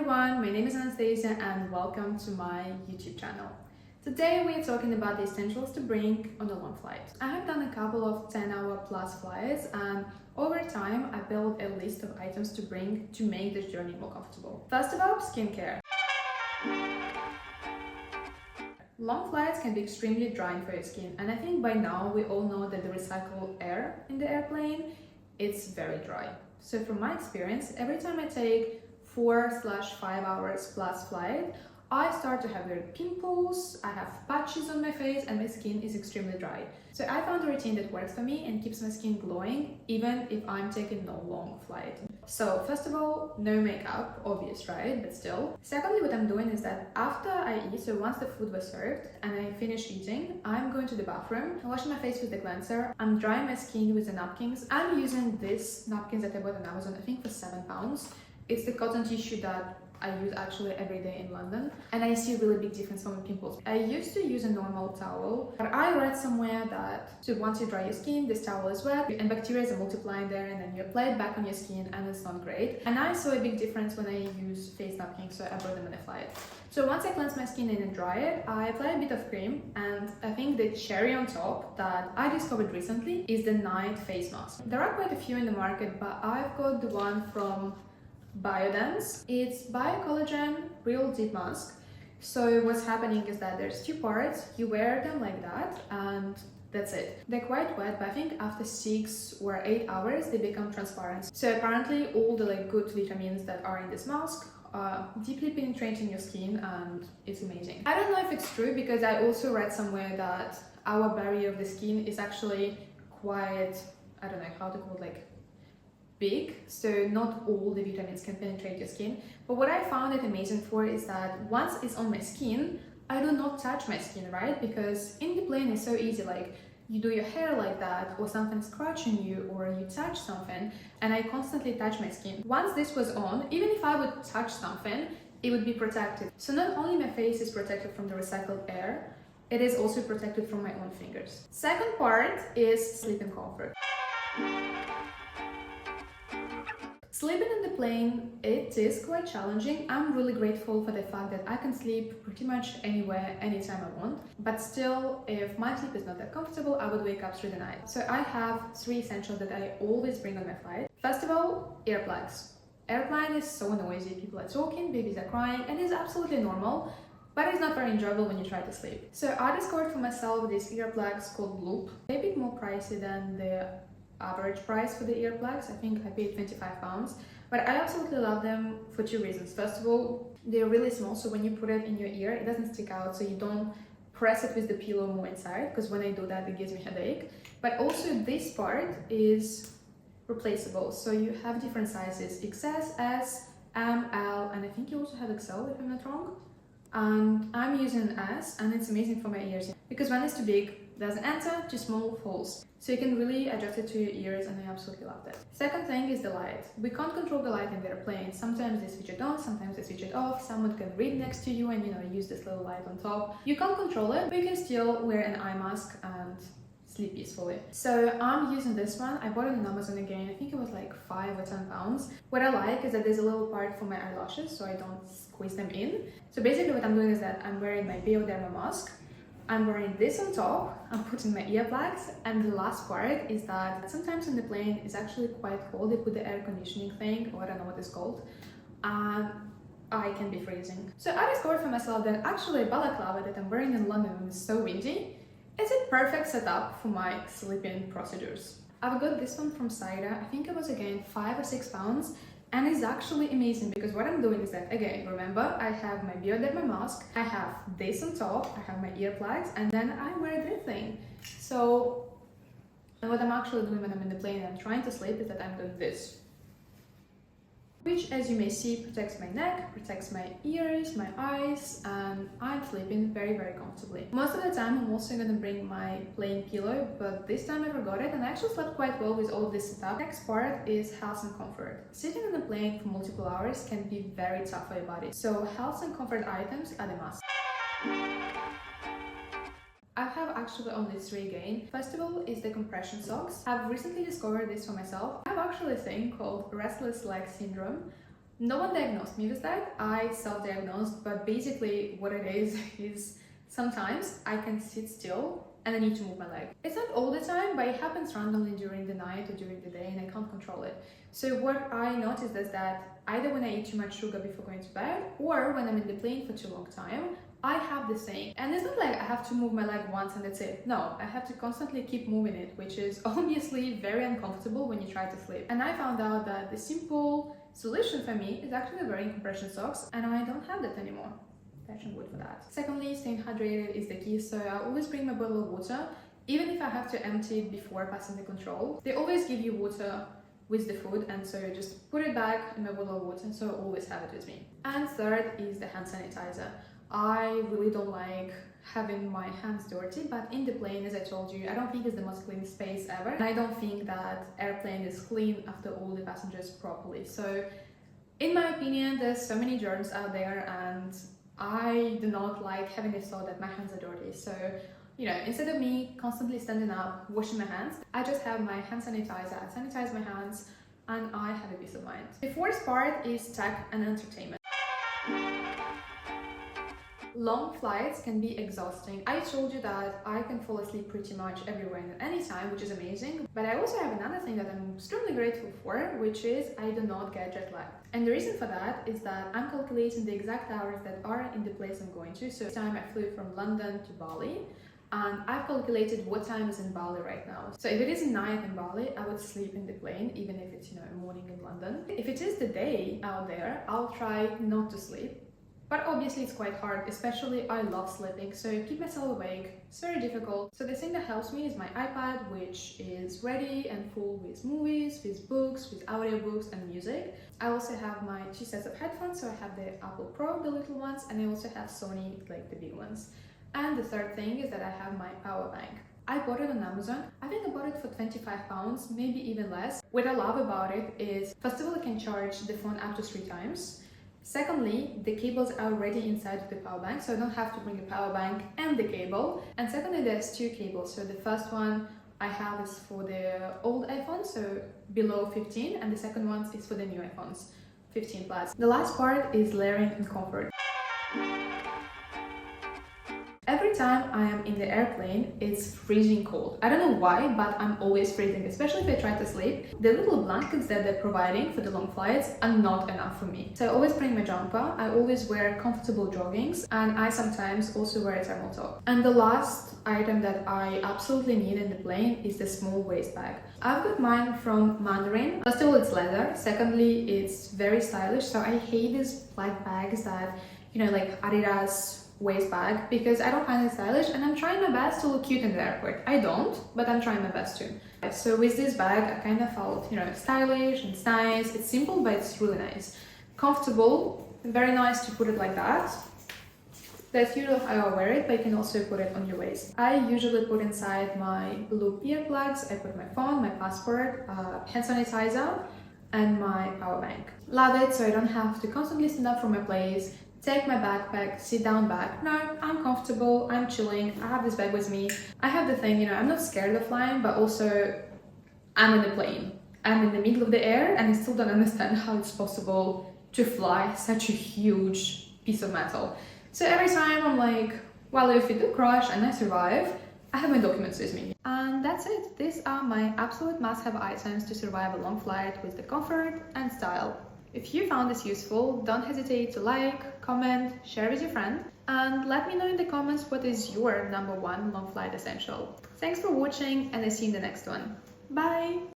everyone, my name is Anastasia and welcome to my YouTube channel. Today we are talking about the essentials to bring on a long flight. I have done a couple of 10-hour plus flights and over time I built a list of items to bring to make this journey more comfortable. First of all, skincare. Long flights can be extremely drying for your skin, and I think by now we all know that the recycled air in the airplane, it's very dry. So from my experience, every time I take 4/5 hours plus flight, I start to have weird pimples, I have patches on my face, and my skin is extremely dry. So I found a routine that works for me and keeps my skin glowing even if I'm taking no long flight. So first of all, no makeup, obvious, right? But still. Secondly, what I'm doing is that after I eat, so once the food was served and I finish eating, I'm going to the bathroom, I'm washing my face with the cleanser, I'm drying my skin with the napkins. I'm using these napkins that I bought on Amazon, I think for £7. It's the cotton tissue that I use actually every day in London, and I see a really big difference from the pimples. I used to use a normal towel, but I read somewhere that so once you dry your skin, this towel is wet and bacteria are multiplying there, and then you apply it back on your skin and it's not great. And I saw a big difference when I use face napkins, so I brought them on a flight. So once I cleanse my skin and then dry it, I apply a bit of cream, and I think the cherry on top that I discovered recently is the night face mask. There are quite a few in the market, but I've got the one from Biodance. It's Biocollagen Real Deep Mask. So what's happening is that there's two parts, you wear them like that and that's it. They're quite wet, but I think after 6 or 8 hours they become transparent. So apparently all the good vitamins that are in this mask are deeply penetrating your skin and it's amazing. I don't know if it's true because I also read somewhere that our barrier of the skin is actually quite, I don't know how to call it, big, so not all the vitamins can penetrate your skin. But what I found it amazing for is that once it's on my skin, I do not touch my skin, right? Because in the plane it's so easy, you do your hair like that, or something scratching you, or you touch something, and I constantly touch my skin. Once this was on, even if I would touch something, it would be protected. So not only my face is protected from the recycled air, it is also protected from my own fingers. Second part is sleeping comfort. Sleeping in the plane, it is quite challenging. I'm really grateful for the fact that I can sleep pretty much anywhere, anytime I want. But still, if my sleep is not that comfortable, I would wake up through the night. So I have 3 essentials that I always bring on my flight. First of all, earplugs. Airplane is so noisy, people are talking, babies are crying, and it's absolutely normal, but it's not very enjoyable when you try to sleep. So I discovered for myself these earplugs called Loop. They're a bit more pricey than the average price for the earplugs. I think I paid £25, but I absolutely love them for 2 reasons. First of all, they're really small, so when you put it in your ear, it doesn't stick out, so you don't press it with the pillow more inside, because when I do that, it gives me a headache. But also this part is replaceable, so you have different sizes, XS, S, M, L, and I think you also have XL if I'm not wrong. And I'm using S, and it's amazing for my ears, because when it's too big, doesn't enter, too small, falls. So you can really adjust it to your ears, and I absolutely love that. Second thing is the light. We can't control the light in the airplane. Sometimes they switch it on, sometimes they switch it off. Someone can read next to you and use this little light on top. You can't control it, but you can still wear an eye mask and sleep peacefully. So I'm using this one. I bought it on Amazon again. I think it was like £5 or £10. What I like is that there's a little part for my eyelashes, so I don't squeeze them in. So basically what I'm doing is that I'm wearing my Bioderma mask, I'm wearing this on top, I'm putting my earplugs, and the last part is that sometimes on the plane it's actually quite cold. They put the air conditioning thing, or I don't know what it's called, and I can be freezing. So I discovered for myself that actually balaclava that I'm wearing in London when it's so windy is a perfect setup for my sleeping procedures. I've got this one from Cider. I think it was again £5 or £6, and it's actually amazing because what I'm doing is that, again, remember, I have my Bioderma mask, I have this on top, I have my earplugs, and then I wear this thing. So, and what I'm actually doing when I'm in the plane and I'm trying to sleep is that I'm doing this, which, as you may see, protects my neck, protects my ears, my eyes, and I'm sleeping very, very comfortably. Most of the time, I'm also gonna bring my plane pillow, but this time I forgot it, and I actually slept quite well with all this setup. Next part is health and comfort. Sitting on the plane for multiple hours can be very tough for your body, so health and comfort items are the must. I have actually only 3 again. First of all is the compression socks. I've recently discovered this for myself. I have actually a thing called restless leg syndrome. No one diagnosed me with that. I self-diagnosed, but basically what it is sometimes I can sit still and I need to move my leg. It's not all the time, but it happens randomly during the night or during the day and I can't control it. So what I noticed is that either when I eat too much sugar before going to bed or when I'm in the plane for too long time, I have the same. And it's not like I have to move my leg once and that's it. No, I have to constantly keep moving it, which is obviously very uncomfortable when you try to sleep. And I found out that the simple solution for me is actually wearing compression socks, and I don't have that anymore. Touching wood for that. Secondly, staying hydrated is the key, so I always bring my bottle of water, even if I have to empty it before passing the control. They always give you water with the food, and so just put it back in my bottle of water, so I always have it with me. And third is the hand sanitizer. I really don't like having my hands dirty, but in the plane, as I told you, I don't think it's the most clean space ever, and I don't think that airplane is clean after all the passengers properly. So in my opinion, there's so many germs out there, and I do not like having the thought that my hands are dirty. So, you know, instead of me constantly standing up, washing my hands, I just have my hand sanitizer, I sanitize my hands, and I have a peace of mind. The fourth part is tech and entertainment. Long flights can be exhausting. I told you that I can fall asleep pretty much everywhere and at any time, which is amazing. But I also have another thing that I'm extremely grateful for, which is I do not get jet lag. And the reason for that is that I'm calculating the exact hours that are in the place I'm going to. So this time I flew from London to Bali, and I've calculated what time is in Bali right now. So if it is night in Bali, I would sleep in the plane, even if it's, you know, morning in London. If it is the day out there, I'll try not to sleep. But obviously it's quite hard, especially I love sleeping, so keep myself awake, it's very difficult. So the thing that helps me is my iPad, which is ready and full with movies, with books, with audiobooks and music. I also have my 2 sets of headphones, so I have the Apple Pro, the little ones, and I also have Sony, like the big ones. And the third thing is that I have my power bank. I bought it on Amazon. I think I bought it for £25, maybe even less. What I love about it is, first of all, I can charge the phone up to 3 times. Secondly, the cables are already inside the power bank, so I don't have to bring a power bank and the cable. And secondly, there's 2 cables. So the first one I have is for the old iPhone, so below 15, and the second one is for the new iPhones, 15 plus. The last part is layering and comfort. Every time I am in the airplane, it's freezing cold. I don't know why, but I'm always freezing, especially if I try to sleep. The little blankets that they're providing for the long flights are not enough for me. So I always bring my jumper, I always wear comfortable joggings, and I sometimes also wear a thermal top. And the last item that I absolutely need in the plane is the small waist bag. I've got mine from Mandarin. First of all, it's leather. Secondly, it's very stylish. So I hate these black bags that, you know, like Adidas waist bag, because I don't find it stylish, and I'm trying my best to look cute in the airport. I don't, but I'm trying my best to. So with this bag, I kind of felt, you know, stylish, and it's nice, it's simple, but it's really nice. Comfortable, very nice to put it like that. That's usually how I wear it, but you can also put it on your waist. I usually put inside my blue earplugs, I put my phone, my passport, hand sanitizer, and my power bank. Love it, so I don't have to constantly stand up from my place, take my backpack, sit down back. No, I'm comfortable, I'm chilling, I have this bag with me. I have the thing, you know, I'm not scared of flying, but also I'm in the plane. I'm in the middle of the air, and I still don't understand how it's possible to fly such a huge piece of metal. So every time I'm like, well, if it do crash and I survive, I have my documents with me. And that's it. These are my absolute must-have items to survive a long flight with the comfort and style. If you found this useful, don't hesitate to like, comment, share with your friend, and let me know in the comments what is your #1 long flight essential. Thanks for watching, and I'll see you in the next one. Bye!